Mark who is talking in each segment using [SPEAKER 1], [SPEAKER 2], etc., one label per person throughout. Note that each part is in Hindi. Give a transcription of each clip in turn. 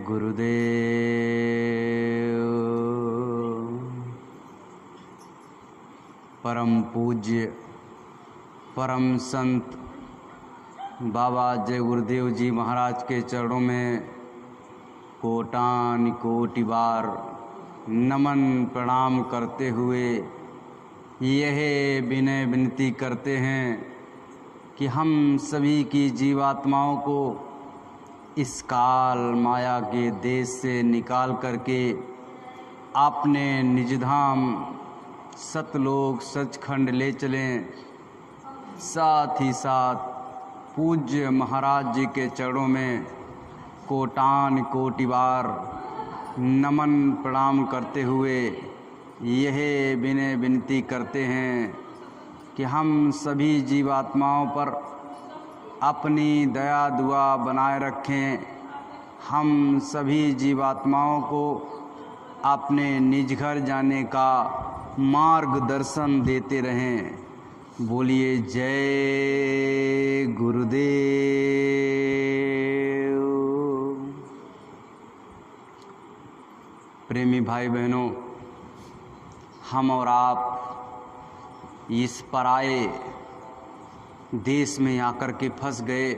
[SPEAKER 1] गुरुदेव। परम पूज्य परम संत बाबा जय गुरुदेव जी महाराज के चरणों में कोटान कोटि बार नमन प्रणाम करते हुए यह विनय विनती करते हैं कि हम सभी की जीवात्माओं को इस काल माया के देश से निकाल करके अपने निजधाम सतलोक सचखंड ले चलें। साथ ही साथ पूज्य महाराज जी के चरणों में कोटान कोटि बार नमन प्रणाम करते हुए यह विनय विनती करते हैं कि हम सभी जीवात्माओं पर अपनी दया दुआ बनाए रखें। हम सभी जीवात्माओं को अपने निज घर जाने का मार्गदर्शन देते रहें। बोलिए जय गुरुदेव। प्रेमी भाई बहनों, हम और आप इस पराये देश में आकर के फंस गए।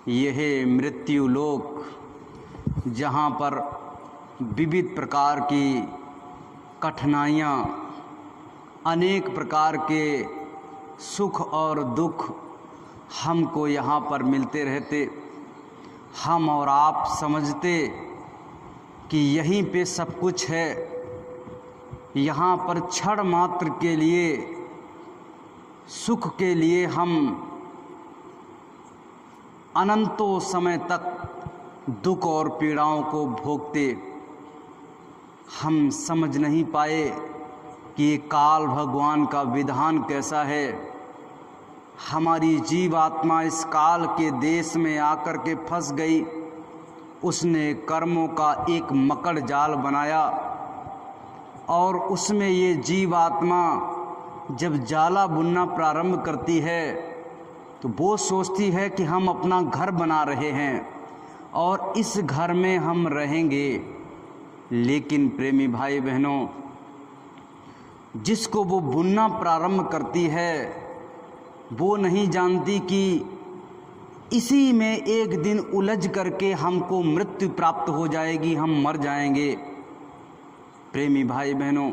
[SPEAKER 1] यह मृत्यु लोक, जहाँ पर विविध प्रकार की कठिनाइयाँ, अनेक प्रकार के सुख और दुख हमको यहाँ पर मिलते रहते। हम और आप समझते कि यहीं पे सब कुछ है। यहाँ पर क्षण मात्र के लिए, सुख के लिए हम अनंतों समय तक दुख और पीड़ाओं को भोगते। हम समझ नहीं पाए कि ये काल भगवान का विधान कैसा है। हमारी जीवात्मा इस काल के देश में आकर के फंस गई। उसने कर्मों का एक मकड़ जाल बनाया और उसमें ये जीवात्मा जब जाला बुनना प्रारंभ करती है तो वो सोचती है कि हम अपना घर बना रहे हैं और इस घर में हम रहेंगे। लेकिन प्रेमी भाई बहनों, जिसको वो बुनना प्रारंभ करती है वो नहीं जानती कि इसी में एक दिन उलझ करके हमको मृत्यु प्राप्त हो जाएगी, हम मर जाएंगे। प्रेमी भाई बहनों,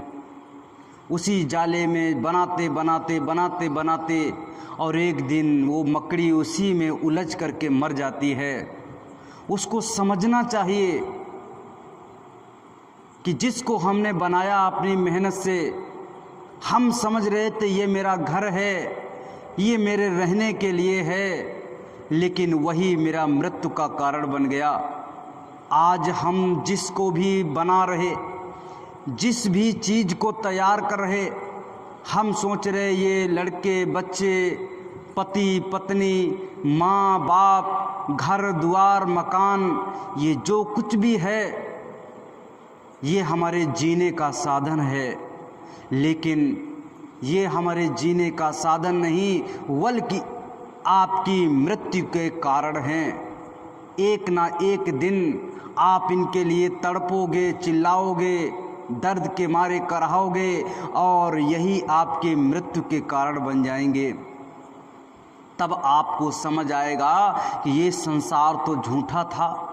[SPEAKER 1] उसी जाले में बनाते बनाते बनाते बनाते और एक दिन वो मकड़ी उसी में उलझ करके मर जाती है। उसको समझना चाहिए कि जिसको हमने बनाया अपनी मेहनत से, हम समझ रहे थे ये मेरा घर है, ये मेरे रहने के लिए है, लेकिन वही मेरा मृत्यु का कारण बन गया। आज हम जिसको भी बना रहे, जिस भी चीज़ को तैयार कर रहे, हम सोच रहे ये लड़के बच्चे, पति पत्नी, माँ बाप, घर द्वार मकान, ये जो कुछ भी है ये हमारे जीने का साधन है। लेकिन ये हमारे जीने का साधन नहीं, बल्कि आपकी मृत्यु के कारण हैं। एक ना एक दिन आप इनके लिए तड़पोगे, चिल्लाओगे, दर्द के मारे कराओगे और यही आपके मृत्यु के कारण बन जाएंगे। तब आपको समझ आएगा कि ये संसार तो झूठा था,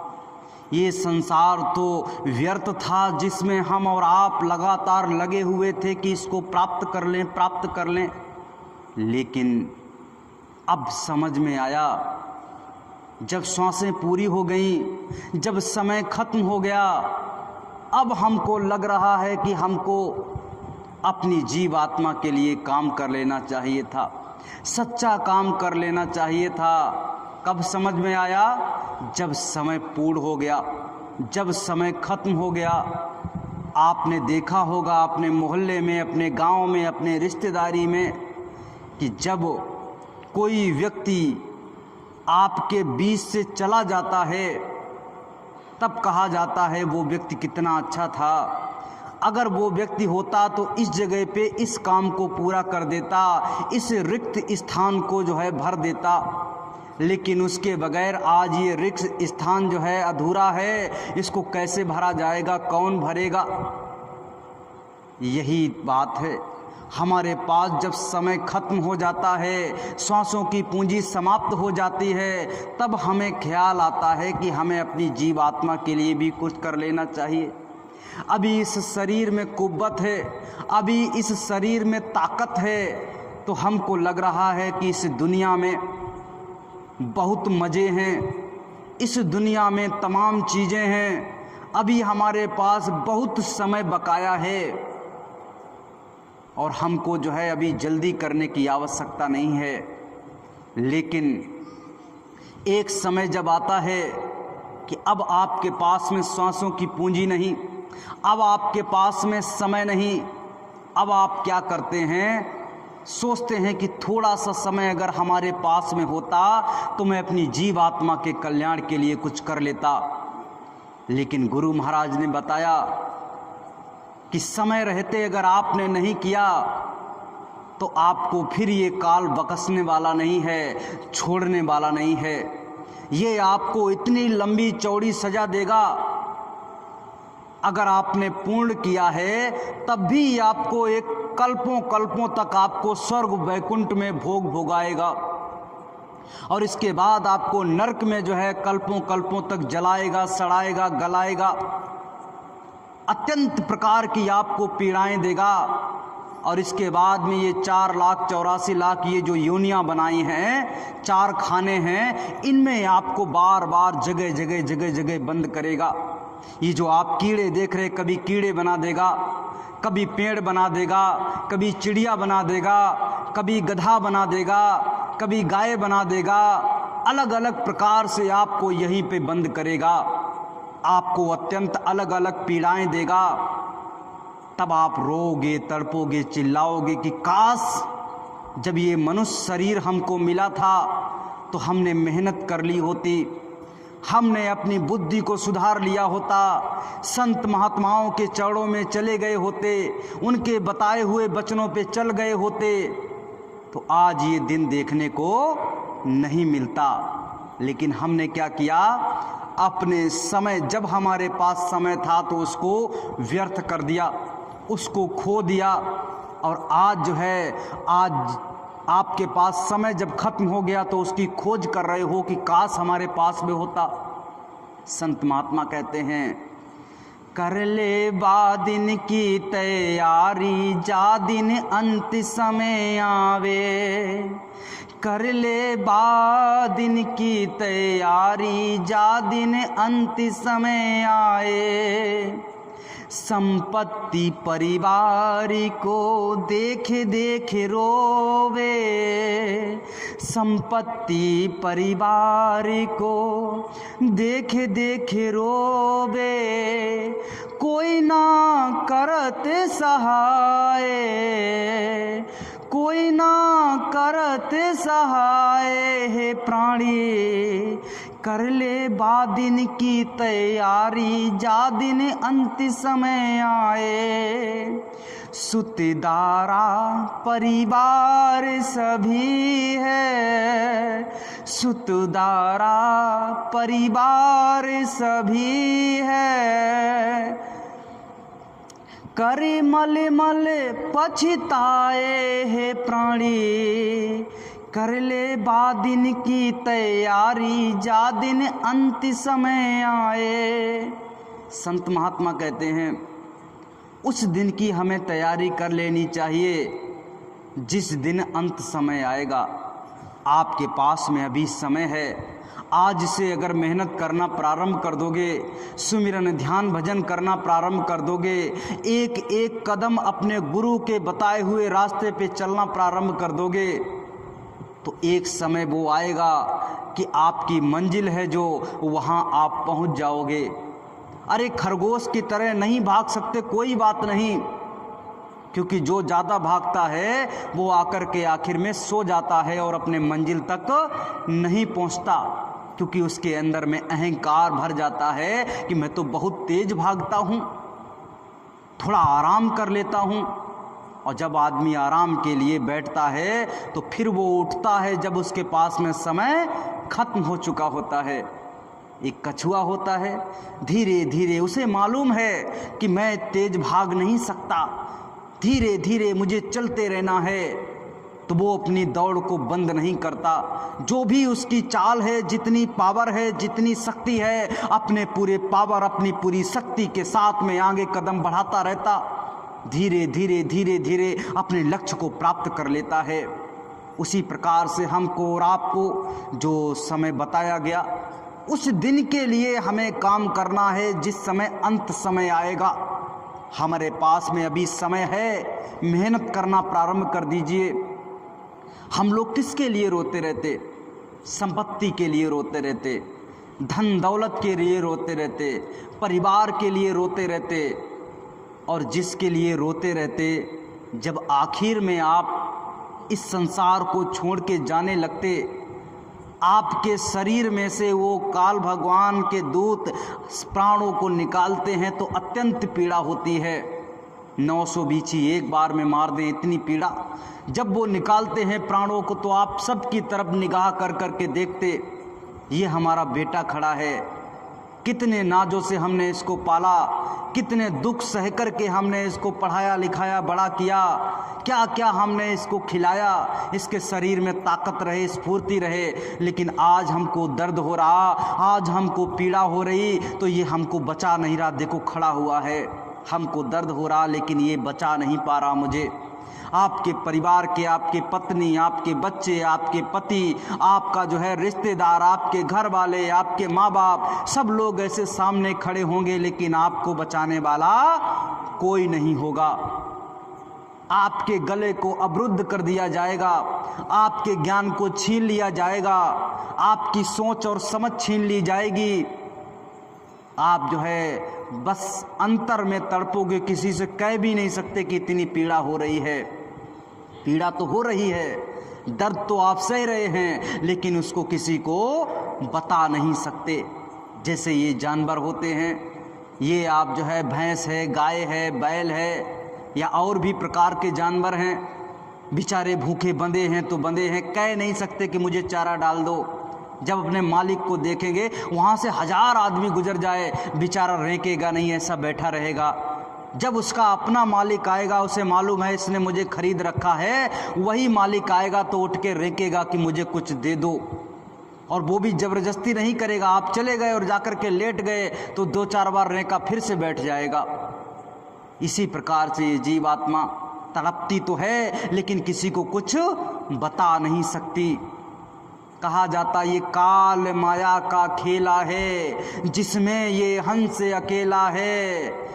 [SPEAKER 1] ये संसार तो व्यर्थ था, जिसमें हम और आप लगातार लगे हुए थे कि इसको प्राप्त कर लें, प्राप्त कर लें। लेकिन अब समझ में आया, जब सांसें पूरी हो गईं, जब समय खत्म हो गया, अब हमको लग रहा है कि हमको अपनी जीवात्मा के लिए काम कर लेना चाहिए था, सच्चा काम कर लेना चाहिए था। कब समझ में आया? जब समय पूर्ण हो गया, जब समय खत्म हो गया। आपने देखा होगा अपने मोहल्ले में, अपने गांव में, अपने रिश्तेदारी में कि जब कोई व्यक्ति आपके बीच से चला जाता है तब कहा जाता है वो व्यक्ति कितना अच्छा था। अगर वो व्यक्ति होता तो इस जगह पे इस काम को पूरा कर देता, इस रिक्त स्थान को जो है भर देता। लेकिन उसके बगैर आज ये रिक्त स्थान जो है अधूरा है, इसको कैसे भरा जाएगा, कौन भरेगा? यही बात है, हमारे पास जब समय खत्म हो जाता है, श्वासों की पूंजी समाप्त हो जाती है, तब हमें ख्याल आता है कि हमें अपनी जीवात्मा के लिए भी कुछ कर लेना चाहिए। अभी इस शरीर में कुव्वत है, अभी इस शरीर में ताकत है, तो हमको लग रहा है कि इस दुनिया में बहुत मज़े हैं, इस दुनिया में तमाम चीज़ें हैं, अभी हमारे पास बहुत समय बकाया है और हमको जो है अभी जल्दी करने की आवश्यकता नहीं है। लेकिन एक समय जब आता है कि अब आपके पास में सांसों की पूंजी नहीं, अब आपके पास में समय नहीं, अब आप क्या करते हैं? सोचते हैं कि थोड़ा सा समय अगर हमारे पास में होता तो मैं अपनी जीवात्मा के कल्याण के लिए कुछ कर लेता। लेकिन गुरु महाराज ने बताया कि समय रहते अगर आपने नहीं किया तो आपको फिर ये काल बकसने वाला नहीं है, छोड़ने वाला नहीं है। ये आपको इतनी लंबी चौड़ी सज़ा देगा, अगर आपने पूर्ण किया है तब भी आपको एक कल्पों तक आपको स्वर्ग वैकुंठ में भोग भोगाएगा और इसके बाद आपको नरक में जो है कल्पों तक जलाएगा, सड़ाएगा, गलाएगा, अत्यंत प्रकार की आपको पीड़ाएं देगा। और इसके बाद में ये 4,84,00,000 ये जो योनियां बनाई हैं, 4 खाने हैं, इनमें आपको बार बार जगह बंद करेगा। ये जो आप कीड़े देख रहे, कभी कीड़े बना देगा, कभी पेड़ बना देगा, कभी चिड़िया बना देगा, कभी गधा बना देगा, कभी गाय बना देगा, अलग अलग प्रकार से आपको यहीं पे बंद करेगा, आपको अत्यंत अलग अलग पीड़ाएं देगा। तब आप रोओगे, तड़पोगे, चिल्लाओगे कि काश जब ये मनुष्य शरीर हमको मिला था तो हमने मेहनत कर ली होती, हमने अपनी बुद्धि को सुधार लिया होता, संत महात्माओं के चरणों में चले गए होते, उनके बताए हुए वचनों पे चल गए होते, तो आज ये दिन देखने को नहीं मिलता। लेकिन हमने क्या किया? अपने समय, जब हमारे पास समय था तो उसको व्यर्थ कर दिया, उसको खो दिया। और आज जो है, आज आपके पास समय जब खत्म हो गया तो उसकी खोज कर रहे हो कि काश हमारे पास में होता। संत महात्मा कहते हैं, कर ले बादिन की तैयारी, जा दिन अंत समय आवे। कर ले बादिन की तैयारी, जा दिन अंत समय आए। संपत्ति परिवार को देखे देखे रोवे, संपत्ति परिवार को देखे देखे रोवे। कोई ना करत सहाय, कोई ना करत सहाय है प्राणी। कर ले बादिन की तैयारी, जा दिन अंत समय आए। सुतदारा परिवार सभी है, सुतदारा परिवार सभी है। करे मल मल पछताए है प्राणी। कर ले बादिन की तैयारी, जा दिन अंत समय आए। संत महात्मा कहते हैं, उस दिन की हमें तैयारी कर लेनी चाहिए जिस दिन अंत समय आएगा। आपके पास में अभी समय है, आज से अगर मेहनत करना प्रारंभ कर दोगे, सुमिरन ध्यान भजन करना प्रारंभ कर दोगे, एक एक कदम अपने गुरु के बताए हुए रास्ते पे चलना प्रारंभ कर दोगे, तो एक समय वो आएगा कि आपकी मंजिल है जो वहाँ आप पहुँच जाओगे। अरे खरगोश की तरह नहीं भाग सकते, कोई बात नहीं, क्योंकि जो ज़्यादा भागता है वो आकर के आखिर में सो जाता है और अपने मंजिल तक नहीं पहुँचता, क्योंकि उसके अंदर में अहंकार भर जाता है कि मैं तो बहुत तेज भागता हूँ, थोड़ा आराम कर लेता हूँ। और जब आदमी आराम के लिए बैठता है तो फिर वो उठता है जब उसके पास में समय खत्म हो चुका होता है। एक कछुआ होता है, धीरे धीरे उसे मालूम है कि मैं तेज भाग नहीं सकता, धीरे धीरे मुझे चलते रहना है, तो वो अपनी दौड़ को बंद नहीं करता। जो भी उसकी चाल है, जितनी पावर है, जितनी शक्ति है, अपने पूरे पावर, अपनी पूरी शक्ति के साथ में आगे कदम बढ़ाता रहता, धीरे धीरे धीरे धीरे अपने लक्ष्य को प्राप्त कर लेता है। उसी प्रकार से हमको और आपको जो समय बताया गया, उस दिन के लिए हमें काम करना है जिस समय अंत समय आएगा। हमारे पास में अभी समय है, मेहनत करना प्रारंभ कर दीजिए। हम लोग किसके लिए रोते रहते? संपत्ति के लिए रोते रहते, धन दौलत के लिए रोते रहते, परिवार के लिए रोते रहते, और जिसके लिए रोते रहते, जब आखिर में आप इस संसार को छोड़ के जाने लगते, आपके शरीर में से वो काल भगवान के दूत प्राणों को निकालते हैं तो अत्यंत पीड़ा होती है। 900 बीछी एक बार में मार दें, इतनी पीड़ा। जब वो निकालते हैं प्राणों को, तो आप सबकी तरफ निगाह कर कर के देखते, ये हमारा बेटा खड़ा है, कितने नाजों से हमने इसको पाला, कितने दुख सह कर के हमने इसको पढ़ाया लिखाया बड़ा किया, क्या क्या हमने इसको खिलाया, इसके शरीर में ताकत रहे, स्फूर्ति रहे, लेकिन आज हमको दर्द हो रहा, आज हमको पीड़ा हो रही, तो ये हमको बचा नहीं रहा। देखो खड़ा हुआ है, हमको दर्द हो रहा लेकिन ये बचा नहीं पा रहा मुझे। आपके परिवार के, आपके पत्नी, आपके बच्चे, आपके पति, आपका जो है रिश्तेदार, आपके घर वाले, आपके माँ बाप, सब लोग ऐसे सामने खड़े होंगे, लेकिन आपको बचाने वाला कोई नहीं होगा। आपके गले को अवरुद्ध कर दिया जाएगा, आपके ज्ञान को छीन लिया जाएगा, आपकी सोच और समझ छीन ली जाएगी। आप जो है बस अंतर में तड़पोगे, किसी से कह भी नहीं सकते कि इतनी पीड़ा हो रही है। पीड़ा तो हो रही है, दर्द तो आप सह रहे हैं, लेकिन उसको किसी को बता नहीं सकते। जैसे ये जानवर होते हैं, ये आप जो है भैंस है, गाय है, बैल है, या और भी प्रकार के जानवर हैं, बेचारे भूखे बंधे हैं तो बंधे हैं, कह नहीं सकते कि मुझे चारा डाल दो। जब अपने मालिक को देखेंगे, वहाँ से 1000 आदमी गुजर जाए, बेचारा रेंकेगा नहीं, ऐसा बैठा रहेगा। जब उसका अपना मालिक आएगा, उसे मालूम है इसने मुझे खरीद रखा है, वही मालिक आएगा तो उठ के रेंकेगा कि मुझे कुछ दे दो, और वो भी ज़बरदस्ती नहीं करेगा। आप चले गए और जाकर के लेट गए तो 2-4 बार रेंका, फिर से बैठ जाएगा। इसी प्रकार से ये जीवात्मा तड़पती तो है, लेकिन किसी को कुछ बता नहीं सकती। कहा जाता ये काल माया का खेला है, जिसमें ये हंस अकेला है,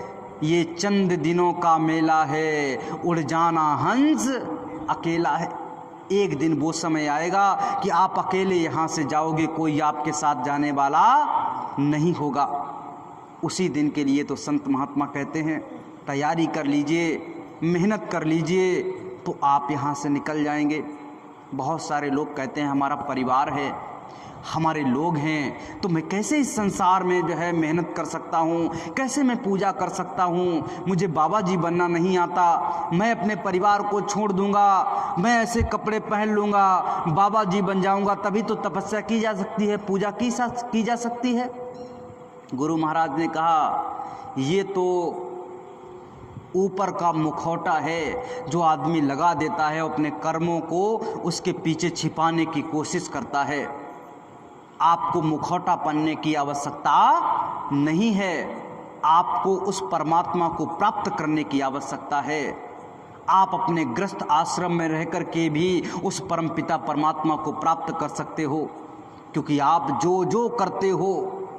[SPEAKER 1] ये चंद दिनों का मेला है, उड़ जाना हंस अकेला है। एक दिन वो समय आएगा कि आप अकेले यहाँ से जाओगे, कोई आपके साथ जाने वाला नहीं होगा। उसी दिन के लिए तो संत महात्मा कहते हैं तैयारी कर लीजिए, मेहनत कर लीजिए, तो आप यहाँ से निकल जाएंगे। बहुत सारे लोग कहते हैं हमारा परिवार है, हमारे लोग हैं, तो मैं कैसे इस संसार में जो है मेहनत कर सकता हूँ, कैसे मैं पूजा कर सकता हूँ, मुझे बाबा जी बनना नहीं आता, मैं अपने परिवार को छोड़ दूँगा, मैं ऐसे कपड़े पहन लूँगा, बाबा जी बन जाऊँगा, तभी तो तपस्या की जा सकती है, पूजा की जा सकती है। गुरु महाराज ने कहा ये तो ऊपर का मुखौटा है जो आदमी लगा देता है, अपने कर्मों को उसके पीछे छिपाने की कोशिश करता है। आपको मुखौटा पहनने की आवश्यकता नहीं है, आपको उस परमात्मा को प्राप्त करने की आवश्यकता है। आप अपने गृहस्थ आश्रम में रहकर के भी उस परमपिता परमात्मा को प्राप्त कर सकते हो, क्योंकि आप जो जो करते हो,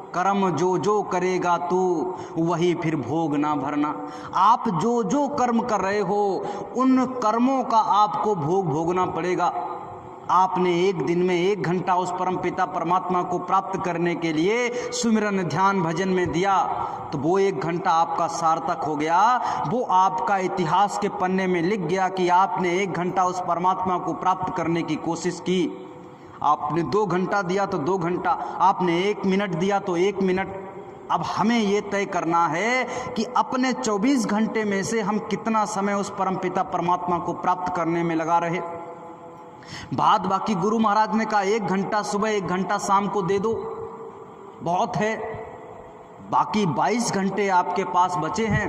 [SPEAKER 1] कर्म जो जो करेगा तू वही फिर भोग ना भरना। आप जो जो कर्म कर रहे हो, उन कर्मों का आपको भोग भोगना पड़ेगा। आपने एक दिन में 1 घंटा उस परमपिता परमात्मा को प्राप्त करने के लिए सुमिरन ध्यान भजन में दिया, तो वो 1 घंटा आपका सार्थक हो गया, वो आपका इतिहास के पन्ने में लिख गया कि आपने 1 घंटा उस परमात्मा को प्राप्त करने की कोशिश की। आपने 2 घंटा दिया तो 2 घंटा, आपने 1 मिनट दिया तो 1 मिनट। अब हमें ये तय करना है कि अपने 24 घंटे में से हम कितना समय उस परमपिता परमात्मा को प्राप्त करने में लगा रहे। बाद बाकी गुरु महाराज ने कहा 1 घंटा सुबह 1 घंटा शाम को दे दो, बहुत है। बाकी 22 घंटे आपके पास बचे हैं।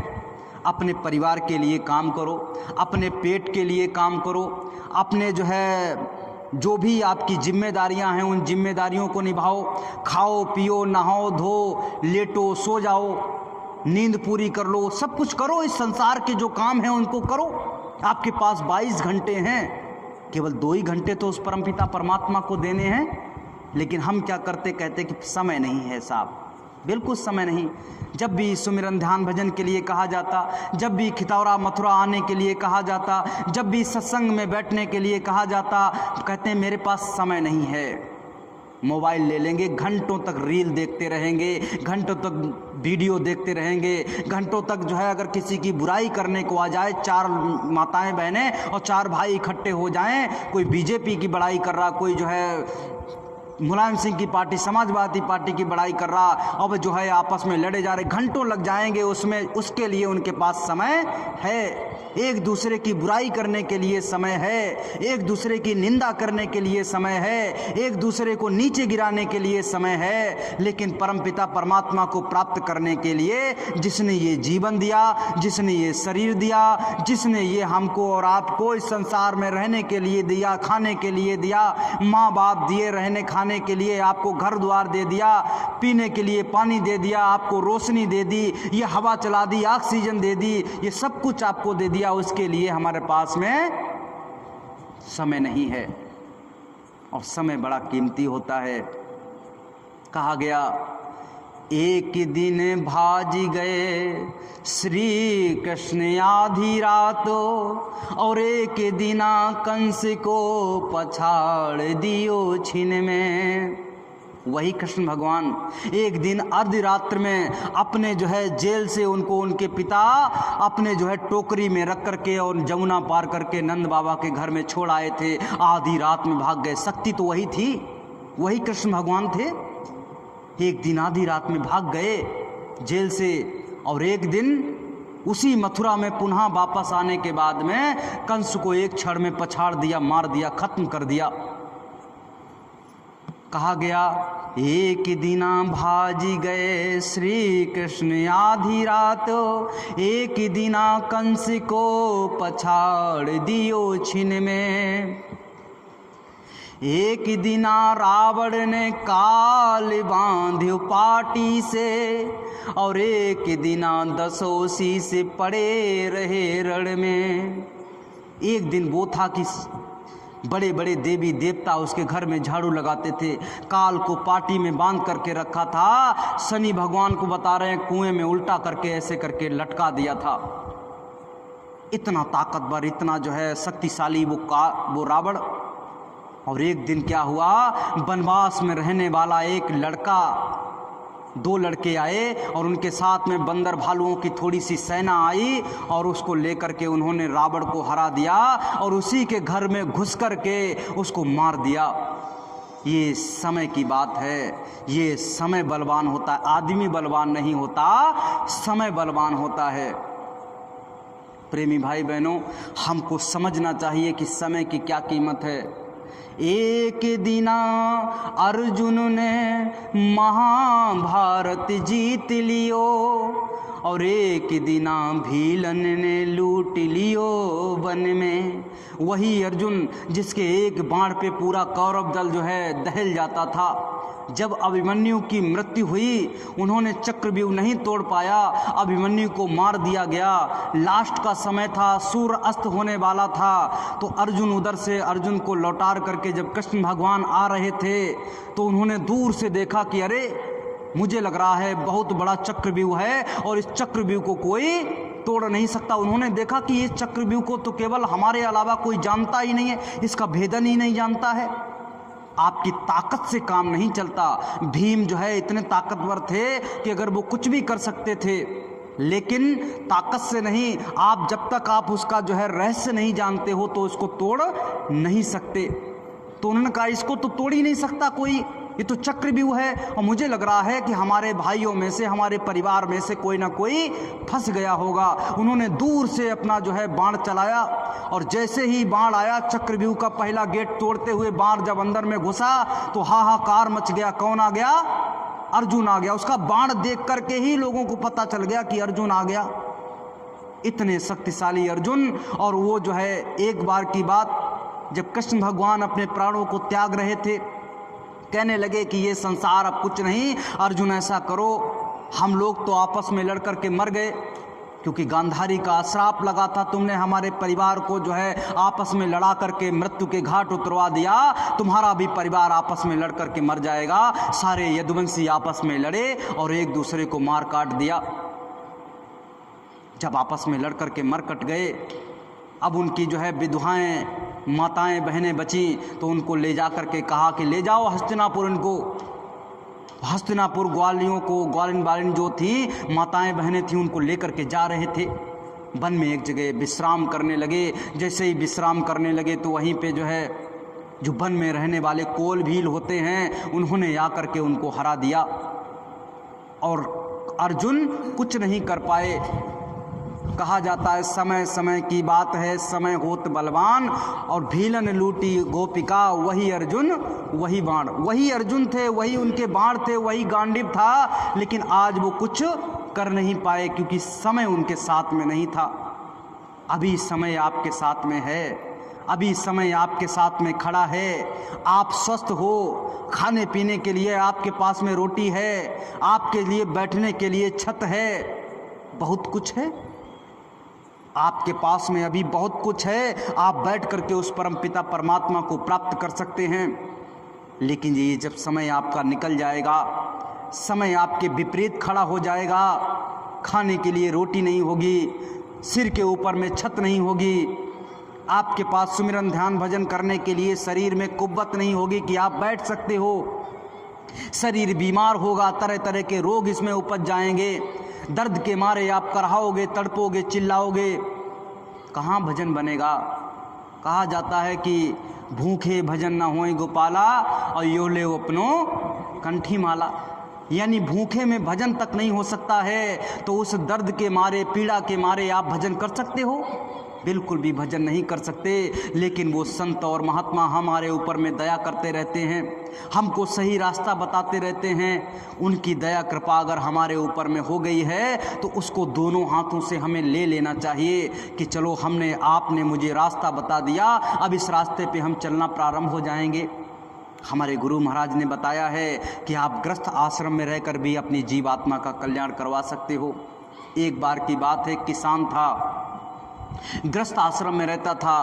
[SPEAKER 1] अपने परिवार के लिए काम करो, अपने पेट के लिए काम करो, अपने जो भी आपकी जिम्मेदारियां हैं उन जिम्मेदारियों को निभाओ। खाओ पियो, नहाओ धो, लेटो, सो जाओ, नींद पूरी कर लो, सब कुछ करो। इस संसार के जो काम हैं उनको करो। आपके पास 22 घंटे हैं, केवल 2 ही घंटे तो उस परमपिता परमात्मा को देने हैं। लेकिन हम क्या करते, कहते कि समय नहीं है साहब, बिल्कुल समय नहीं। जब भी सुमिरन ध्यान भजन के लिए कहा जाता, जब भी खितौरा मथुरा आने के लिए कहा जाता, जब भी सत्संग में बैठने के लिए कहा जाता, कहते हैं मेरे पास समय नहीं है। मोबाइल ले लेंगे, घंटों तक रील देखते रहेंगे, घंटों तक वीडियो देखते रहेंगे, घंटों तक अगर किसी की बुराई करने को आ जाए, 4 माताएं बहनें और 4 भाई इकट्ठे हो जाएं, कोई बीजेपी की बड़ाई कर रहा, कोई मुलायम सिंह की पार्टी, समाजवादी पार्टी की बड़ाई कर रहा, अब आपस में लड़े जा रहे, घंटों लग जाएंगे उसमें। उसके लिए उनके पास समय है। एक दूसरे की बुराई करने के लिए समय है, एक दूसरे की निंदा करने के लिए समय है, एक दूसरे को नीचे गिराने के लिए समय है। लेकिन परमपिता परमात्मा को प्राप्त करने के लिए जिसने ये जीवन दिया, जिसने ये शरीर दिया, जिसने ये हमको और आपको इस संसार में रहने के लिए दिया, खाने के लिए दिया, माँ बाप दिए रहने खाने के लिए, आपको घर द्वार दे दिया, पीने के लिए पानी दे दिया, आपको रोशनी दे दी, ये हवा चला दी, ऑक्सीजन दे दी, ये सब कुछ आपको दे दिया। उसके लिए हमारे पास में समय नहीं है, और समय बड़ा कीमती होता है। कहा गया एक दिन भाजी गए श्री कृष्ण आधी रात, और एक दिना कंस को पछाड़ दियो छिन में। वही कृष्ण भगवान एक दिन अर्ध रात्र में अपने जेल से उनको उनके पिता अपने टोकरी में रख करके और जमुना पार करके नंद बाबा के घर में छोड़ आए थे। आधी रात में भाग गए। शक्ति तो वही थी, वही कृष्ण भगवान थे। एक दिन आधी रात में भाग गए जेल से, और एक दिन उसी मथुरा में पुनः वापस आने के बाद में कंस को एक क्षण में पछाड़ दिया, मार दिया, खत्म कर दिया। कहा गया एक दिना भाजी गए श्री कृष्ण आधी रात, एक दिना कंस को पछाड़ दियो छिन में। एक दिना रावण ने काल बांध्यो पाटी से, और एक दिना 10 शीश पड़े रहे रण में। एक दिन वो था कि बड़े बड़े देवी देवता उसके घर में झाड़ू लगाते थे, काल को पाटी में बांध करके रखा था। शनि भगवान को बता रहे हैं कुएं में उल्टा करके ऐसे करके लटका दिया था। इतना ताकतवर, इतना शक्तिशाली वो रावण। और एक दिन क्या हुआ, वनवास में रहने वाला एक लड़का, 2 लड़के आए और उनके साथ में बंदर भालुओं की थोड़ी सी सेना आई, और उसको लेकर के उन्होंने रावण को हरा दिया और उसी के घर में घुस करके उसको मार दिया। ये समय की बात है। ये समय बलवान होता है, आदमी बलवान नहीं होता, समय बलवान होता है। प्रेमी भाई बहनों, हमको समझना चाहिए कि समय की क्या कीमत है। एक दिना अर्जुन ने महाभारत जीत लियो, और एक दिना भीलन ने लूट लियो वन में। वही अर्जुन जिसके एक बाण पे पूरा कौरव दल दहल जाता था। जब अभिमन्यु की मृत्यु हुई, उन्होंने चक्रव्यूह नहीं तोड़ पाया, अभिमन्यु को मार दिया गया। लास्ट का समय था, सूर्य अस्त होने वाला था, तो अर्जुन उधर से अर्जुन को लौटार करके जब कृष्ण भगवान आ रहे थे, तो उन्होंने दूर से देखा कि अरे मुझे लग रहा है बहुत बड़ा चक्रव्यूह है और इस चक्रव्यूह को कोई तोड़ नहीं सकता। उन्होंने देखा कि इस चक्रव्यूह को तो केवल हमारे अलावा कोई जानता ही नहीं है, इसका भेदन ही नहीं जानता है। आपकी ताकत से काम नहीं चलता। भीम इतने ताकतवर थे कि अगर वो कुछ भी कर सकते थे, लेकिन ताकत से नहीं। आप जब तक आप उसका रहस्य नहीं जानते हो तो उसको तोड़ नहीं सकते। तो उन्होंने कहा इसको तो तोड़ ही नहीं सकता कोई, ये तो चक्रव्यूह है और मुझे लग रहा है कि हमारे भाइयों में से, हमारे परिवार में से कोई ना कोई फंस गया होगा। उन्होंने दूर से अपना जो है बाण चलाया और जैसे ही बाण आया, चक्रव्यूह का पहला गेट तोड़ते हुए बाण जब अंदर में घुसा तो हाहाकार मच गया। कौन आ गया? अर्जुन आ गया। उसका बाण देख करके ही लोगों को पता चल गया कि अर्जुन आ गया। इतने शक्तिशाली अर्जुन। और वो जो है, एक बार की बात, जब कृष्ण भगवान अपने प्राणों को त्याग रहे थे, कहने लगे कि ये संसार अब कुछ नहीं, अर्जुन ऐसा करो, हम लोग तो आपस में लड़ कर के मर गए, क्योंकि गांधारी का श्राप लगा था, तुमने हमारे परिवार को जो है आपस में लड़ा करके मृत्यु के घाट उतरवा दिया, तुम्हारा भी परिवार आपस में लड़ करके मर जाएगा। सारे यदुवंशी आपस में लड़े और एक दूसरे को मार काट दिया। जब आपस में लड़ करके मर कट गए, अब उनकी जो है विधवाएं, माताएं, बहनें बची, तो उनको ले जा करके कहा कि ले जाओ हस्तिनापुर इनको। हस्तिनापुर ग्वालियों को, ग्वालिन बालिन जो थी, माताएं बहनें थी, उनको लेकर के जा रहे थे। वन में एक जगह विश्राम करने लगे। जैसे ही विश्राम करने लगे तो वहीं पे जो है, जो वन में रहने वाले कोल भील होते हैं, उन्होंने आकर के उनको हरा दिया और अर्जुन कुछ नहीं कर पाए। कहा जाता है समय समय की बात है, समय होत बलवान, और भीलन लूटी गोपिका, वही अर्जुन वही बाण। वही अर्जुन थे, वही उनके बाण थे, वही गांडीव था, लेकिन आज वो कुछ कर नहीं पाए क्योंकि समय उनके साथ में नहीं था। अभी समय आपके साथ में है, अभी समय आपके साथ में खड़ा है। आप स्वस्थ हो, खाने पीने के लिए आपके पास में रोटी है, आपके लिए बैठने के लिए छत है, बहुत कुछ है आपके पास में, अभी बहुत कुछ है। आप बैठ करके उस परमपिता परमात्मा को प्राप्त कर सकते हैं। लेकिन ये जब समय आपका निकल जाएगा, समय आपके विपरीत खड़ा हो जाएगा, खाने के लिए रोटी नहीं होगी, सिर के ऊपर में छत नहीं होगी, आपके पास सुमिरन ध्यान भजन करने के लिए शरीर में कुव्वत नहीं होगी कि आप बैठ सकते हो, शरीर बीमार होगा, तरह तरह के रोग इसमें उपज जाएंगे, दर्द के मारे आप कराओगे, तड़पोगे, चिल्लाओगे, कहाँ भजन बनेगा। कहा जाता है कि भूखे भजन न होए गोपाला और यो ले अपनो कंठी माला, यानी भूखे में भजन तक नहीं हो सकता है, तो उस दर्द के मारे, पीड़ा के मारे आप भजन कर सकते हो? बिल्कुल भी भजन नहीं कर सकते। लेकिन वो संत और महात्मा हमारे ऊपर में दया करते रहते हैं, हमको सही रास्ता बताते रहते हैं। उनकी दया कृपा अगर हमारे ऊपर में हो गई है तो उसको दोनों हाथों से हमें ले लेना चाहिए कि चलो, आपने मुझे रास्ता बता दिया, अब इस रास्ते पे हम चलना प्रारंभ हो जाएंगे। हमारे गुरु महाराज ने बताया है कि आप गृहस्थ आश्रम में रहकर भी अपनी जीवात्मा का कल्याण करवा सकते हो। एक बार की बात है, किसान था, गृहस्थ आश्रम में रहता था,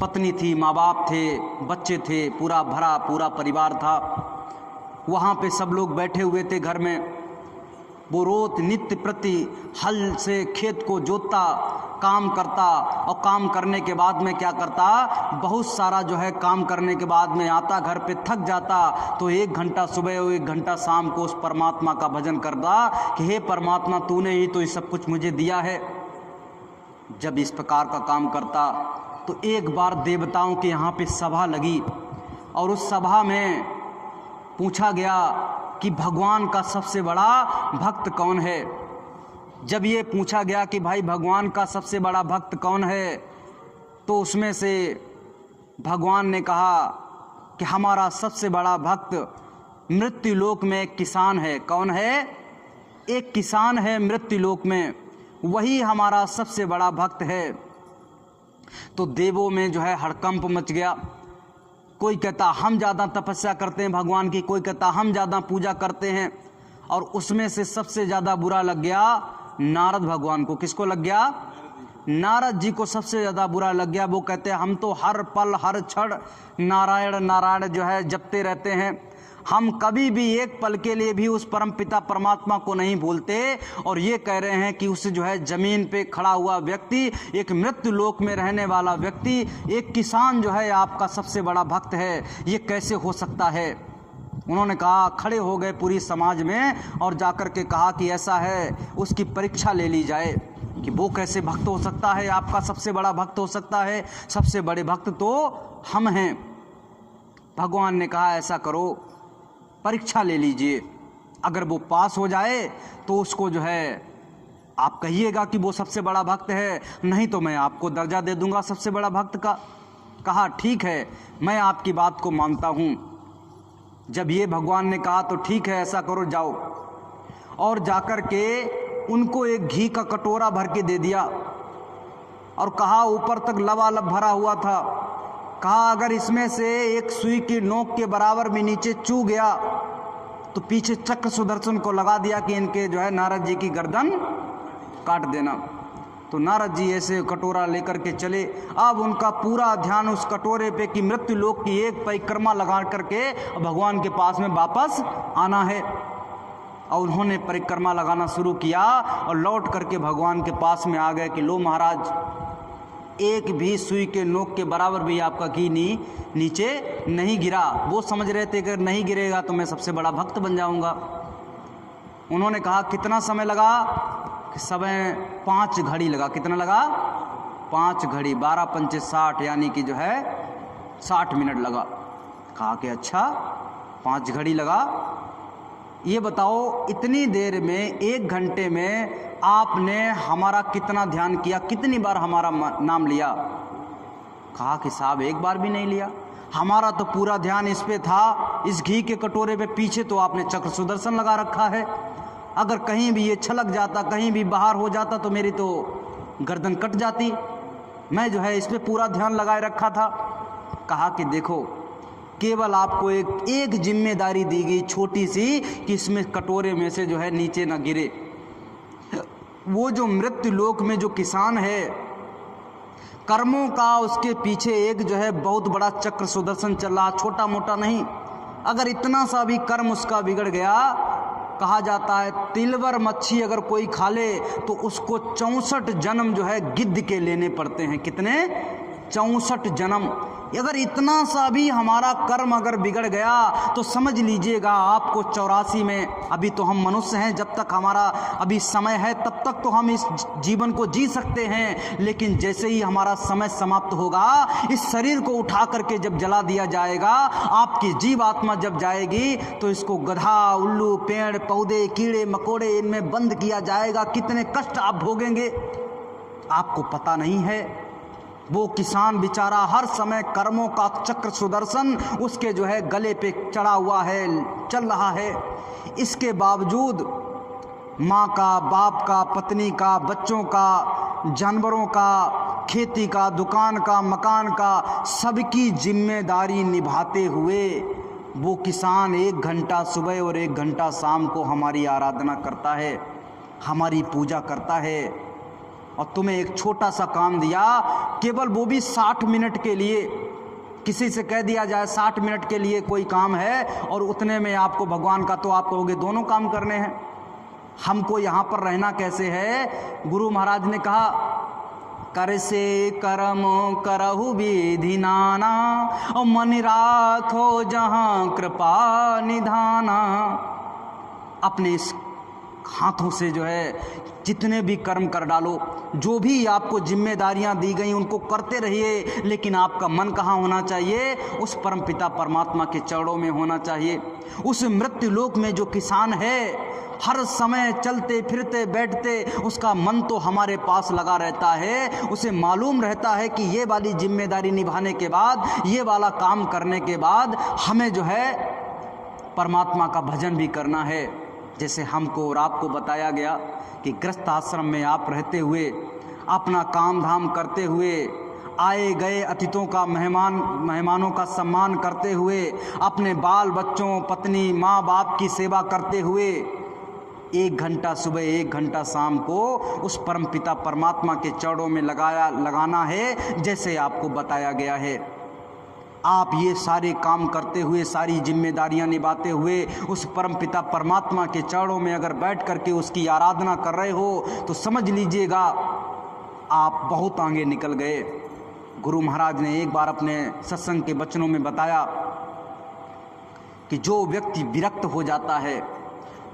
[SPEAKER 1] पत्नी थी, माँ बाप थे, बच्चे थे, पूरा परिवार था। वहाँ पे सब लोग बैठे हुए थे घर में। वो रोज नित्य प्रति हल से खेत को जोतता, काम करता, और काम करने के बाद में क्या करता, बहुत सारा जो है काम करने के बाद में आता, घर पे थक जाता, तो 1 घंटा सुबह और 1 घंटा शाम को उस परमात्मा का भजन करता कि हे परमात्मा, तूने ही तो ये सब कुछ मुझे दिया है। जब इस प्रकार का काम करता तो एक बार देवताओं के यहाँ पे सभा लगी और उस सभा में पूछा गया कि भगवान का सबसे बड़ा भक्त कौन है। जब ये पूछा गया कि भाई भगवान का सबसे बड़ा भक्त कौन है, तो उसमें से भगवान ने कहा कि हमारा सबसे बड़ा भक्त मृत्युलोक में एक किसान है। कौन है? एक किसान है मृत्युलोक में, वही हमारा सबसे बड़ा भक्त है। तो देवों में जो है हड़कंप मच गया। कोई कहता हम ज़्यादा तपस्या करते हैं भगवान की, कोई कहता हम ज़्यादा पूजा करते हैं। और उसमें से सबसे ज़्यादा बुरा लग गया नारद भगवान को। किसको लग गया? नारद जी को सबसे ज़्यादा बुरा लग गया। वो कहते हैं हम तो हर पल हर क्षण नारायण नारायण जो है जपते रहते हैं, हम कभी भी एक पल के लिए भी उस परमपिता परमात्मा को नहीं भूलते। और ये कह रहे हैं कि उस जो है ज़मीन पे खड़ा हुआ व्यक्ति, एक मृत्यु लोक में रहने वाला व्यक्ति, एक किसान जो है आपका सबसे बड़ा भक्त है, ये कैसे हो सकता है। उन्होंने कहा, खड़े हो गए पूरी समाज में और जाकर के कहा कि ऐसा है, उसकी परीक्षा ले ली जाए कि वो कैसे भक्त हो सकता है, आपका सबसे बड़ा भक्त हो सकता है। सबसे बड़े भक्त तो हम हैं। भगवान ने कहा ऐसा करो, परीक्षा ले लीजिए, अगर वो पास हो जाए तो उसको जो है आप कहिएगा कि वो सबसे बड़ा भक्त है, नहीं तो मैं आपको दर्जा दे दूंगा सबसे बड़ा भक्त का। कहा ठीक है, मैं आपकी बात को मानता हूँ। जब ये भगवान ने कहा तो ठीक है, ऐसा करो, जाओ। और जाकर के उनको एक घी का कटोरा भर के दे दिया और कहा, ऊपर तक लबालब भरा हुआ था, कहा अगर इसमें से एक सुई की नोक के बराबर भी नीचे चू गया तो पीछे चक्र सुदर्शन को लगा दिया कि इनके जो है नारद जी की गर्दन काट देना। तो नारद जी ऐसे कटोरा लेकर के चले। अब उनका पूरा ध्यान उस कटोरे पे कि मृत्यु लोक की एक परिक्रमा लगा करके भगवान के पास में वापस आना है। और उन्होंने परिक्रमा लगाना शुरू किया और लौट करके भगवान के पास में आ गए कि लो महाराज, एक भी सुई के नोक के बराबर भी आपका घी नीचे नहीं गिरा। वो समझ रहे थे कि अगर नहीं गिरेगा तो मैं सबसे बड़ा भक्त बन जाऊंगा। उन्होंने कहा कितना समय लगा? कि समय 5 घड़ी लगा। कितना लगा? 5 घड़ी, 12 पंचे 60, यानी कि जो है 60 मिनट लगा। कहा कि अच्छा 5 घड़ी लगा। ये बताओ इतनी देर में 1 घंटे में आपने हमारा कितना ध्यान किया, कितनी बार हमारा नाम लिया? कहा कि साहब एक बार भी नहीं लिया, हमारा तो पूरा ध्यान इस पे था, इस घी के कटोरे पे। पीछे तो आपने चक्र सुदर्शन लगा रखा है, अगर कहीं भी ये छलक जाता, कहीं भी बाहर हो जाता तो मेरी तो गर्दन कट जाती। मैं जो है इस पे पूरा ध्यान लगाए रखा था। कहा कि देखो, केवल आपको एक जिम्मेदारी दी गई छोटी सी कि इसमें कटोरे में से जो है नीचे ना गिरे। वो जो मृत्यु लोक में जो किसान है, कर्मों का उसके पीछे एक जो है बहुत बड़ा चक्र सुदर्शन चल रहा, छोटा मोटा नहीं। अगर इतना सा भी कर्म उसका बिगड़ गया, कहा जाता है तिलवर मच्छी अगर कोई खा ले तो उसको 64 जन्म जो है गिद्ध के लेने पड़ते हैं। कितने? 64 जन्म। अगर इतना सा भी हमारा कर्म अगर बिगड़ गया तो समझ लीजिएगा आपको 84 में, अभी तो हम मनुष्य हैं, जब तक हमारा अभी समय है तब तक तो हम इस जीवन को जी सकते हैं, लेकिन जैसे ही हमारा समय समाप्त होगा, इस शरीर को उठा करके जब जला दिया जाएगा, आपकी जीव आत्मा जब जाएगी तो इसको गधा, उल्लू, पेड़ पौधे, कीड़े मकोड़े इनमें बंद किया जाएगा। कितने कष्ट आप भोगेंगे आपको पता नहीं है। वो किसान बेचारा हर समय कर्मों का चक्र सुदर्शन उसके जो है गले पे चढ़ा हुआ है, चल रहा है। इसके बावजूद माँ का, बाप का, पत्नी का, बच्चों का, जानवरों का, खेती का, दुकान का, मकान का, सबकी जिम्मेदारी निभाते हुए वो किसान 1 घंटा सुबह और 1 घंटा शाम को हमारी आराधना करता है, हमारी पूजा करता है। और तुम्हें एक छोटा सा काम दिया, केवल वो भी 60 मिनट के लिए। किसी से कह दिया जाए 60 मिनट के लिए कोई काम है और उतने में आपको भगवान का, तो आप कहोगे दोनों काम करने हैं, हमको यहाँ पर रहना कैसे है? गुरु महाराज ने कहा, कर से कर्म करहु विधि नाना, और मन राखो जहाँ कृपा निधाना। अपने इस हाथों से जो है जितने भी कर्म कर डालो, जो भी आपको जिम्मेदारियां दी गई उनको करते रहिए, लेकिन आपका मन कहाँ होना चाहिए? उस परमपिता परमात्मा के चरणों में होना चाहिए। उस मृत्यु लोक में जो किसान है, हर समय चलते फिरते बैठते उसका मन तो हमारे पास लगा रहता है। उसे मालूम रहता है कि ये वाली जिम्मेदारी निभाने के बाद, ये वाला काम करने के बाद हमें जो है परमात्मा का भजन भी करना है। जैसे हमको और आपको बताया गया कि गृहस्थ आश्रम में आप रहते हुए, अपना काम धाम करते हुए, आए गए अतिथों का, मेहमानों का सम्मान करते हुए, अपने बाल बच्चों, पत्नी, माँ बाप की सेवा करते हुए 1 घंटा सुबह 1 घंटा शाम को उस परमपिता परमात्मा के चरणों में लगाना है, जैसे आपको बताया गया है। आप ये सारे काम करते हुए, सारी जिम्मेदारियां निभाते हुए उस परमपिता परमात्मा के चरणों में अगर बैठ करके उसकी आराधना कर रहे हो तो समझ लीजिएगा आप बहुत आगे निकल गए। गुरु महाराज ने एक बार अपने सत्संग के वचनों में बताया कि जो व्यक्ति विरक्त हो जाता है,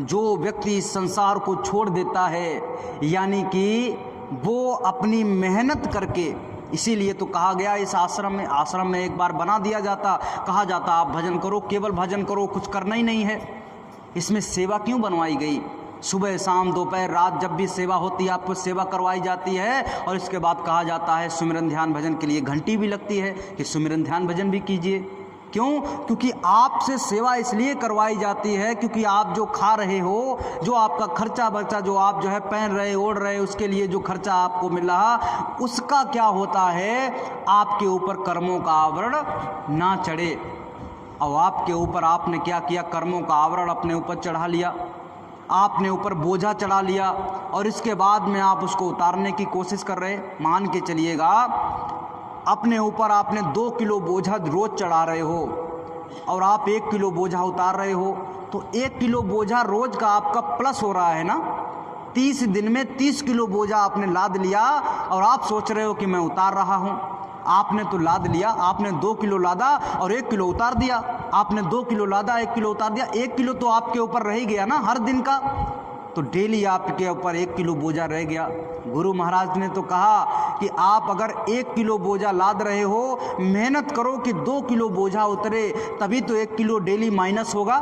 [SPEAKER 1] जो व्यक्ति इस संसार को छोड़ देता है, यानी कि वो अपनी मेहनत करके इसीलिए तो कहा गया इस आश्रम में एक बार बना दिया जाता, कहा जाता आप भजन करो, केवल भजन करो, कुछ करना ही नहीं है। इसमें सेवा क्यों बनवाई गई? सुबह शाम दोपहर रात जब भी सेवा होती है आपको सेवा करवाई जाती है, और इसके बाद कहा जाता है सुमिरन ध्यान भजन के लिए घंटी भी लगती है कि सुमिरन ध्यान भजन भी कीजिए। क्यों? क्योंकि आपसे सेवा इसलिए करवाई जाती है क्योंकि आप जो खा रहे हो, जो आपका खर्चा बर्चा, जो आप जो है पहन रहे ओढ़ रहे, उसके लिए जो खर्चा आपको मिल रहा, उसका क्या होता है, आपके ऊपर कर्मों का आवरण ना चढ़े। और आपके ऊपर आपने क्या किया, कर्मों का आवरण अपने ऊपर चढ़ा लिया, आपने ऊपर बोझा चढ़ा लिया, और इसके बाद में आप उसको उतारने की कोशिश कर रहे। मान के चलिएगा अपने ऊपर आपने 2 किलो बोझा रोज़ चढ़ा रहे हो और आप 1 किलो बोझा उतार रहे हो, तो 1 किलो बोझा रोज़ का आपका प्लस हो रहा है ना। 30 दिन में 30 किलो बोझा आपने लाद लिया और आप सोच रहे हो कि मैं उतार रहा हूँ। आपने तो लाद लिया, आपने 2 किलो लादा और 1 किलो उतार दिया। आपने 2 किलो लादा, 1 किलो उतार दिया, 1 किलो तो आपके ऊपर रह ही गया ना हर दिन का, तो डेली आपके ऊपर 1 किलो बोझा रह गया। गुरु महाराज ने तो कहा कि आप अगर 1 किलो बोझा लाद रहे हो, मेहनत करो कि 2 किलो बोझा उतरे, तभी तो 1 किलो डेली माइनस होगा।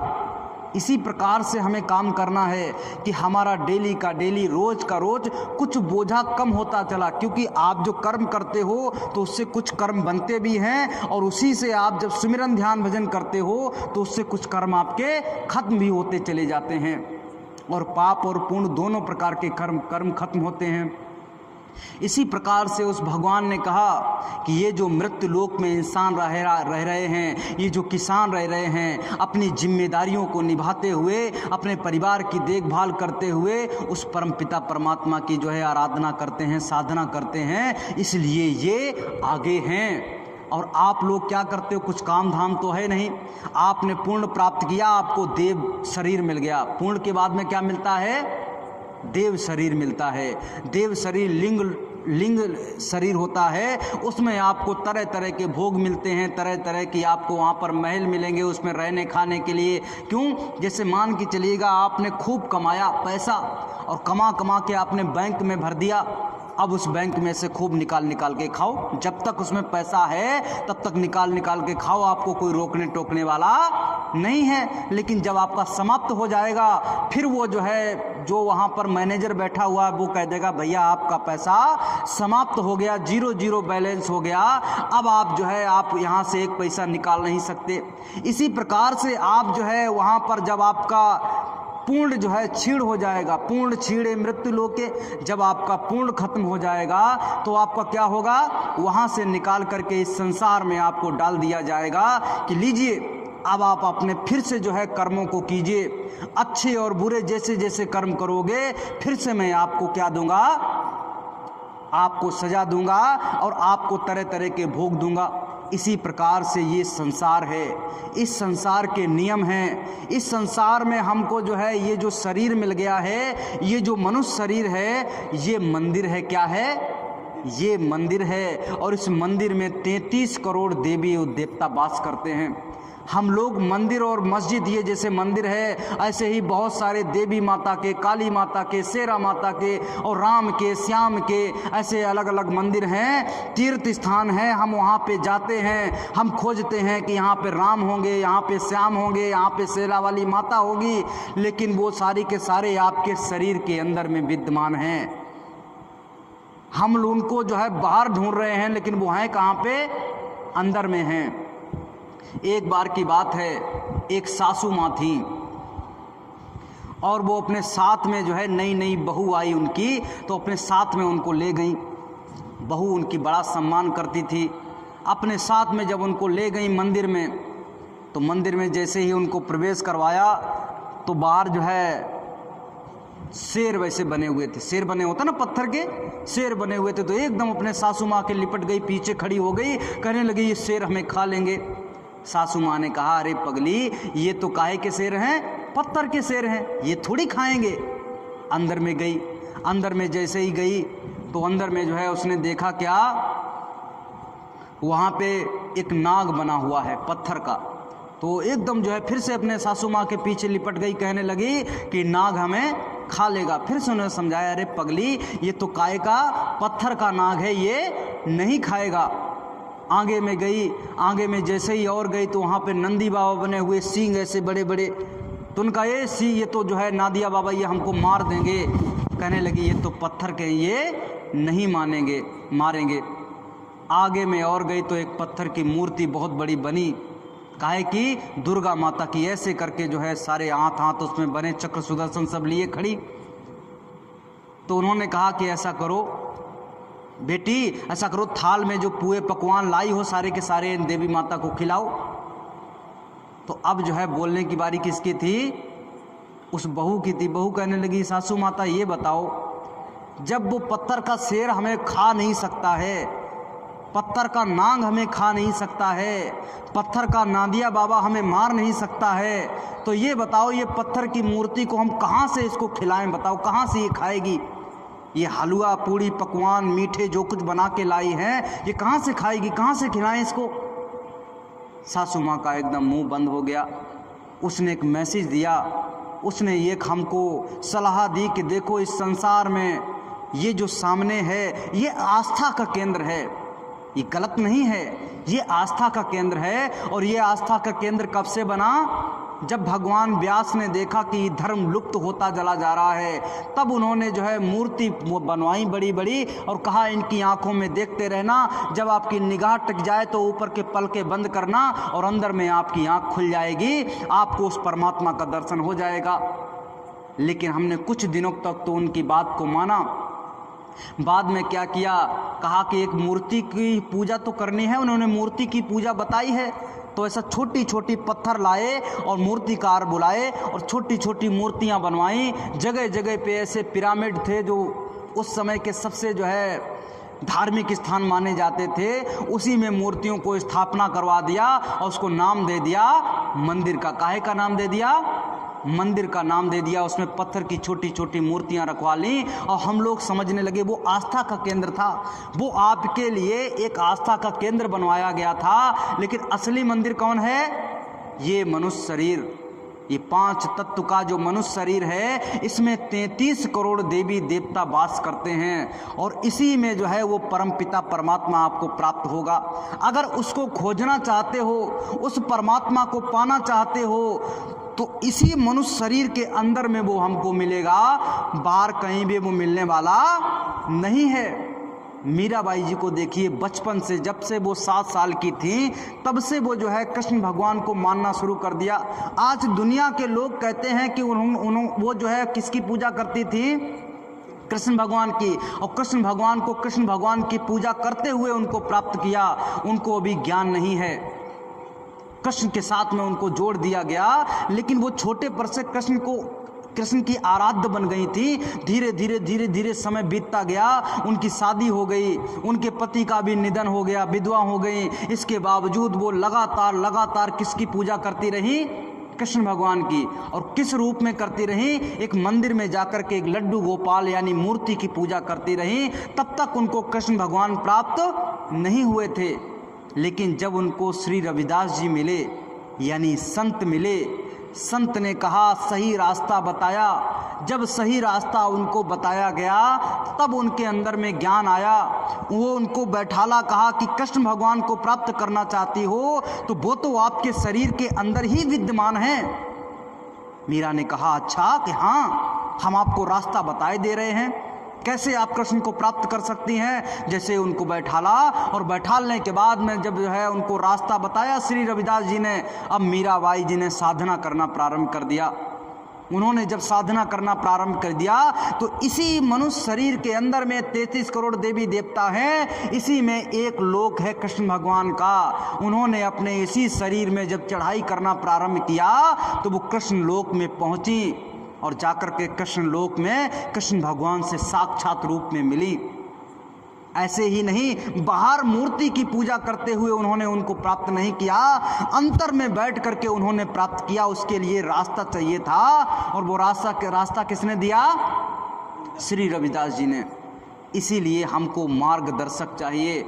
[SPEAKER 1] इसी प्रकार से हमें काम करना है कि हमारा डेली का डेली, रोज का रोज कुछ बोझा कम होता चला, क्योंकि आप जो कर्म करते हो तो उससे कुछ कर्म बनते भी हैं, और उसी से आप जब सुमिरन ध्यान भजन करते हो तो उससे कुछ कर्म आपके खत्म भी होते चले जाते हैं, और पाप और पुण्य दोनों प्रकार के कर्म खत्म होते हैं। इसी प्रकार से उस भगवान ने कहा कि ये जो मृत्यु लोक में इंसान रह रहे हैं, ये जो किसान रह रहे हैं, अपनी जिम्मेदारियों को निभाते हुए, अपने परिवार की देखभाल करते हुए उस परमपिता परमात्मा की जो है आराधना करते हैं, साधना करते हैं, इसलिए ये आगे हैं। और आप लोग क्या करते हो? कुछ काम धाम तो है नहीं। आपने पुण्य प्राप्त किया, आपको देव शरीर मिल गया। पुण्य के बाद में क्या मिलता है? देव शरीर मिलता है। देव शरीर लिंग शरीर होता है, उसमें आपको तरह तरह के भोग मिलते हैं, तरह तरह की आपको वहाँ पर महल मिलेंगे उसमें रहने खाने के लिए। क्यों? जैसे मान के चलिएगा आपने खूब कमाया पैसा और कमा के आपने बैंक में भर दिया, अब उस बैंक में से खूब निकाल के खाओ। जब तक उसमें पैसा है तब तक निकाल के खाओ, आपको कोई रोकने टोकने वाला नहीं है। लेकिन जब आपका समाप्त हो जाएगा, फिर वो जो है, जो वहाँ पर मैनेजर बैठा हुआ है, वो कह देगा भैया आपका पैसा समाप्त हो गया, 0 बैलेंस हो गया, अब आप जो है आप यहाँ से 1 पैसा निकाल नहीं सकते। इसी प्रकार से आप जो है वहाँ पर जब आपका पूर्ण जो है छीण हो जाएगा, पूर्ण छीणे मृत्यु लोके, जब आपका पूर्ण खत्म हो जाएगा तो आपका क्या होगा? वहाँ से निकाल करके इस संसार में आपको डाल दिया जाएगा कि लीजिए अब आप अपने फिर से जो है कर्मों को कीजिए, अच्छे और बुरे जैसे जैसे कर्म करोगे फिर से मैं आपको क्या दूंगा? आपको सजा दूंगा और आपको तरह तरह के भोग दूंगा। इसी प्रकार से ये संसार है, इस संसार के नियम हैं। इस संसार में हमको जो है ये जो शरीर मिल गया है, ये जो मनुष्य शरीर है, ये मंदिर है। क्या है? ये मंदिर है, और इस मंदिर में 33 करोड़ देवी और देवता वास करते हैं। हम लोग मंदिर और मस्जिद, ये जैसे मंदिर है, ऐसे ही बहुत सारे देवी माता के, काली माता के, शेरा माता के और राम के, श्याम के, ऐसे अलग अलग मंदिर हैं, तीर्थ स्थान हैं। हम वहाँ पे जाते हैं, हम खोजते हैं कि यहाँ पे राम होंगे, यहाँ पे श्याम होंगे, यहाँ पे शेरा वाली माता होगी, लेकिन वो सारी के सारे आपके शरीर के अंदर में विद्यमान हैं। हम उनको जो है बाहर ढूंढ रहे हैं, लेकिन वो हैं कहाँ पे? अंदर में हैं। एक बार की बात है, एक सासू माँ थी और वो अपने साथ में जो है नई बहू आई उनकी, तो अपने साथ में उनको ले गई। बहू उनकी बड़ा सम्मान करती थी। अपने साथ में जब उनको ले गई मंदिर में, तो मंदिर में जैसे ही उनको प्रवेश करवाया तो बाहर जो है शेर वैसे बने हुए थे, शेर बने होता ना पत्थर के, शेर बने हुए थे। तो एकदम अपने सासू माँ के लिपट गई, पीछे खड़ी हो गई, कहने लगी ये शेर हमें खा लेंगे। सासू माँ ने कहा अरे पगली, ये तो काहे के शेर हैं? पत्थर के शेर हैं, ये थोड़ी खाएंगे। अंदर में गई, अंदर में जैसे ही गई तो अंदर में जो है उसने देखा क्या, वहाँ पे एक नाग बना हुआ है पत्थर का। तो एकदम जो है फिर से अपने सासू माँ के पीछे लिपट गई, कहने लगी कि नाग हमें खा लेगा। फिर से उन्होंने समझाया, अरे पगली, ये तो काय का पत्थर का नाग है, ये नहीं खाएगा। आगे में गई, आगे में जैसे ही और गई तो वहाँ पे नंदी बाबा बने हुए, सींग ऐसे बड़े बड़े। तो उनका ये तो जो है नादिया बाबा ये हमको मार देंगे। कहने लगी, ये तो पत्थर के, ये नहीं मारेंगे। आगे में और गई तो एक पत्थर की मूर्ति बहुत बड़ी बनी, काहे कि दुर्गा माता की, ऐसे करके जो है सारे हाथ उसमें बने, चक्र सुदर्शन सब लिए खड़ी। तो उन्होंने कहा कि ऐसा करो बेटी, ऐसा करो, थाल में जो पुए पकवान लाई हो सारे के सारे देवी माता को खिलाओ। तो अब जो है बोलने की बारी किसकी थी? उस बहू की थी। बहू कहने लगी, सासू माता ये बताओ, जब वो पत्थर का शेर हमें खा नहीं सकता है, पत्थर का नाग हमें खा नहीं सकता है, पत्थर का नादिया बाबा हमें मार नहीं सकता है, तो ये बताओ, ये पत्थर की मूर्ति को हम कहाँ से इसको खिलाएं? बताओ कहाँ से ये खाएगी? ये हलवा पूड़ी पकवान मीठे जो कुछ बना के लाई हैं, ये कहाँ से खाएगी? कहाँ से खिलाएं इसको? सासू माँ का एकदम मुंह बंद हो गया। उसने एक मैसेज दिया, उसने ये हमको सलाह दी कि देखो, इस संसार में ये जो सामने है ये आस्था का केंद्र है, ये गलत नहीं है, ये आस्था का केंद्र है। और ये आस्था का केंद्र कब से बना? जब भगवान व्यास ने देखा कि धर्म लुप्त होता चला जा रहा है, तब उन्होंने जो है मूर्ति बनवाई बड़ी बड़ी और कहा, इनकी आंखों में देखते रहना, जब आपकी निगाह टिक जाए तो ऊपर के पलके बंद करना और अंदर में आपकी आंख खुल जाएगी, आपको उस परमात्मा का दर्शन हो जाएगा। लेकिन हमने कुछ दिनों तक तो उनकी बात को माना। बाद में क्या किया? कहा कि एक मूर्ति की पूजा तो करनी है। उन्होंने मूर्ति की पूजा बताई है, तो ऐसा छोटी छोटी पत्थर लाए और मूर्तिकार बुलाए और छोटी छोटी मूर्तियां बनवाई। जगह जगह पे ऐसे पिरामिड थे जो उस समय के सबसे जो है धार्मिक स्थान माने जाते थे, उसी में मूर्तियों को स्थापना करवा दिया और उसको नाम दे दिया मंदिर का। काहे का नाम दे दिया? मंदिर का नाम दे दिया। उसमें पत्थर की छोटी छोटी मूर्तियां रखवा ली और हम लोग समझने लगे वो आस्था का केंद्र था, वो आपके लिए एक आस्था का केंद्र बनवाया गया था। लेकिन असली मंदिर कौन है? ये मनुष्य शरीर, ये 5 तत्व का जो मनुष्य शरीर है, इसमें 33 करोड़ देवी देवता वास करते हैं और इसी में जो है वो परमपिता परमात्मा आपको प्राप्त होगा। अगर उसको खोजना चाहते हो, उस परमात्मा को पाना चाहते हो, तो इसी मनुष्य शरीर के अंदर में वो हमको मिलेगा, बाहर कहीं भी वो मिलने वाला नहीं है। मीराबाई जी को देखिए, बचपन से, जब से वो 7 साल की थी, तब से वो जो है कृष्ण भगवान को मानना शुरू कर दिया। आज दुनिया के लोग कहते हैं कि वो जो है किसकी पूजा करती थी? कृष्ण भगवान की। और कृष्ण भगवान को कृष्ण भगवान की पूजा करते हुए उनको प्राप्त किया। उनको अभी ज्ञान नहीं है, कृष्ण के साथ में उनको जोड़ दिया गया। लेकिन वो छोटे पर से कृष्ण की आराध्य बन गई थी। धीरे धीरे धीरे धीरे समय बीतता गया, उनकी शादी हो गई, उनके पति का भी निधन हो गया, विधवा हो गई। इसके बावजूद वो लगातार किसकी पूजा करती रही? कृष्ण भगवान की। और किस रूप में करती रही? एक मंदिर में जाकर के एक लड्डू गोपाल यानी मूर्ति की पूजा करती रही। तब तक उनको कृष्ण भगवान प्राप्त नहीं हुए थे। लेकिन जब उनको श्री रविदास जी मिले, यानी संत मिले, संत ने कहा, सही रास्ता बताया। जब सही रास्ता उनको बताया गया, तब उनके अंदर में ज्ञान आया। वो उनको बैठाला, कहा कि कृष्ण भगवान को प्राप्त करना चाहती हो तो वो तो आपके शरीर के अंदर ही विद्यमान है। मीरा ने कहा, अच्छा, कि हाँ, हम आपको रास्ता बताए दे रहे हैं, कैसे आप कृष्ण को प्राप्त कर सकती हैं। जैसे उनको बैठाला और बैठालने के बाद में जब जो है उनको रास्ता बताया श्री रविदास जी ने, अब मीराबाई जी ने साधना करना प्रारंभ कर दिया। उन्होंने जब साधना करना प्रारंभ कर दिया तो इसी मनुष्य शरीर के अंदर में 33 करोड़ देवी देवता हैं, इसी में एक लोक है कृष्ण भगवान का। उन्होंने अपने इसी शरीर में जब चढ़ाई करना प्रारंभ किया तो वो कृष्ण लोक में पहुंची और जाकर के कृष्ण लोक में कृष्ण भगवान से साक्षात रूप में मिली। ऐसे ही नहीं, बाहर मूर्ति की पूजा करते हुए उन्होंने उनको प्राप्त नहीं किया, अंतर में बैठ करके उन्होंने प्राप्त किया। उसके लिए रास्ता चाहिए था और वो रास्ता किसने दिया? श्री रविदास जी ने। इसीलिए हमको मार्गदर्शक चाहिए।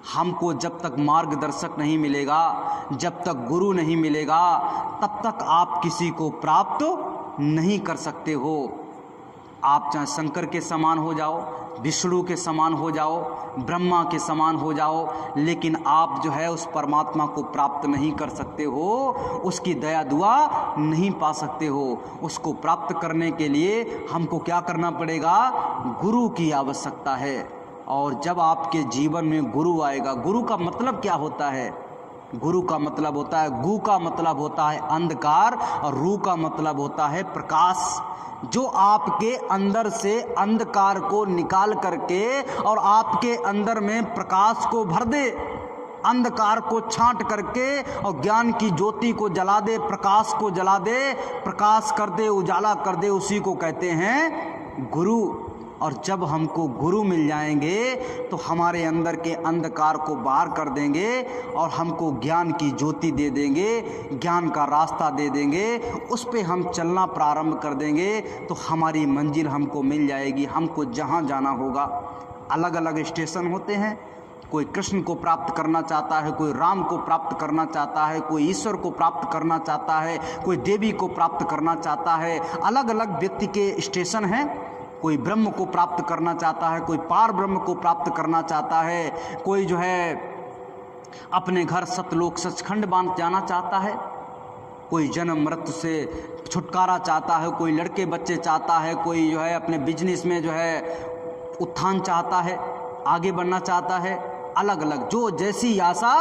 [SPEAKER 1] हमको जब तक मार्गदर्शक नहीं मिलेगा, जब तक गुरु नहीं मिलेगा, तब तक आप किसी को प्राप्त नहीं कर सकते हो। आप चाहे शंकर के समान हो जाओ, विष्णु के समान हो जाओ, ब्रह्मा के समान हो जाओ, लेकिन आप जो है उस परमात्मा को प्राप्त नहीं कर सकते हो, उसकी दया दुआ नहीं पा सकते हो। उसको प्राप्त करने के लिए हमको क्या करना पड़ेगा? गुरु की आवश्यकता है। और जब आपके जीवन में गुरु आएगा, गुरु का मतलब क्या होता है? गुरु का मतलब होता है, गु का मतलब होता है अंधकार और रू का मतलब होता है प्रकाश, जो आपके अंदर से अंधकार को निकाल करके और आपके अंदर में प्रकाश को भर दे, अंधकार को छांट करके और ज्ञान की ज्योति को जला दे, प्रकाश को जला दे, प्रकाश कर दे, उजाला कर दे, उसी को कहते हैं गुरु। और जब हमको गुरु मिल जाएंगे तो हमारे अंदर के अंधकार को बाहर कर देंगे और हमको ज्ञान की ज्योति दे देंगे, ज्ञान का रास्ता दे देंगे, उस पे हम चलना प्रारंभ कर देंगे तो हमारी मंजिल हमको मिल जाएगी। हमको जहाँ जाना होगा, अलग अलग स्टेशन होते हैं, कोई कृष्ण को प्राप्त करना चाहता है, कोई राम को प्राप्त करना चाहता है, कोई ईश्वर को प्राप्त करना चाहता है, कोई देवी को प्राप्त करना चाहता है। अलग अलग व्यक्ति के स्टेशन हैं। कोई ब्रह्म को प्राप्त करना चाहता है, कोई पार ब्रह्म को प्राप्त करना चाहता है, कोई जो है अपने घर सतलोक सचखंड बांध जाना चाहता है, कोई जन्म मृत्यु से छुटकारा चाहता है, कोई लड़के बच्चे चाहता है, कोई जो है अपने बिजनेस में जो है उत्थान चाहता है, आगे बढ़ना चाहता है। अलग अलग, जो जैसी आशा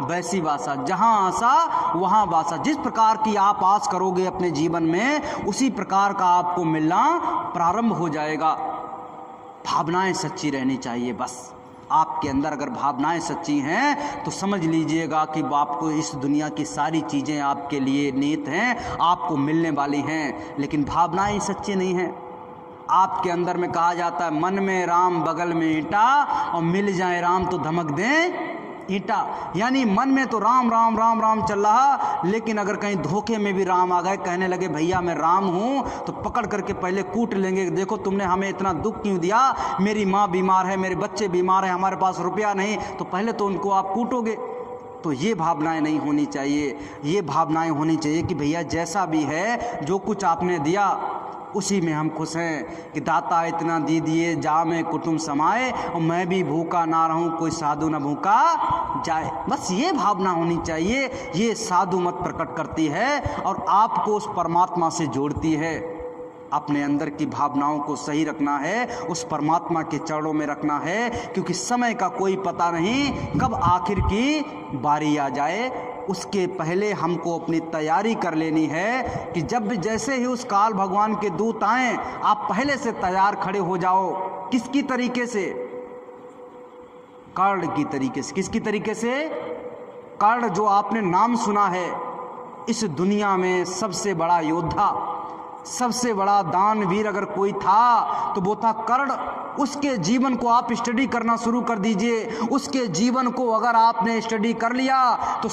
[SPEAKER 1] वैसी वासा, जहाँ आशा वहाँ वासा। जिस प्रकार की आप आस करोगे अपने जीवन में, उसी प्रकार का आपको मिलना प्रारंभ हो जाएगा। भावनाएं सच्ची रहनी चाहिए बस। आपके अंदर अगर भावनाएं सच्ची हैं तो समझ लीजिएगा कि आपको इस दुनिया की सारी चीज़ें आपके लिए नियत हैं, आपको मिलने वाली हैं। लेकिन भावनाएं सच्ची नहीं हैं। आपके अंदर में कहा जाता है मन में राम बगल में ईंटा, और मिल जाए राम तो धमक दें ईंटा। यानी मन में तो राम राम राम राम चल रहा, लेकिन अगर कहीं धोखे में भी राम आ गए, कहने लगे भैया मैं राम हूँ, तो पकड़ करके पहले कूट लेंगे। देखो तुमने हमें इतना दुख क्यों दिया, मेरी माँ बीमार है, मेरे बच्चे बीमार हैं, हमारे पास रुपया नहीं, तो पहले तो उनको आप कूटोगे। तो ये भावनाएं नहीं होनी चाहिए। ये भावनाएं होनी चाहिए कि भैया जैसा भी है, जो कुछ आपने दिया उसी में हम खुश हैं, कि दाता इतना दे दिए जा में कुटुंब समाए, और मैं भी भूखा ना रहूं, कोई साधु न भूखा जाए। बस ये भावना होनी चाहिए। ये साधु मत प्रकट करती है और आपको उस परमात्मा से जोड़ती है। अपने अंदर की भावनाओं को सही रखना है, उस परमात्मा के चरणों में रखना है, क्योंकि समय का कोई पता नहीं कब आखिर की बारी आ जाए। उसके पहले हमको अपनी तैयारी कर लेनी है कि जब भी जैसे ही उस काल भगवान के दूत आएं, आप पहले से तैयार खड़े हो जाओ। किसकी तरीके से? कर्ण की तरीके से। किसकी तरीके से? कर्ण, जो आपने नाम सुना है, इस दुनिया में सबसे बड़ा योद्धा, सबसे बड़ा दानवीर अगर कोई था तो वो था कर्ण। उसके जीवन को आप स्टडी करना शुरू कर दीजिए। उसके जीवन को अगर आपने स्टडी कर लिया तो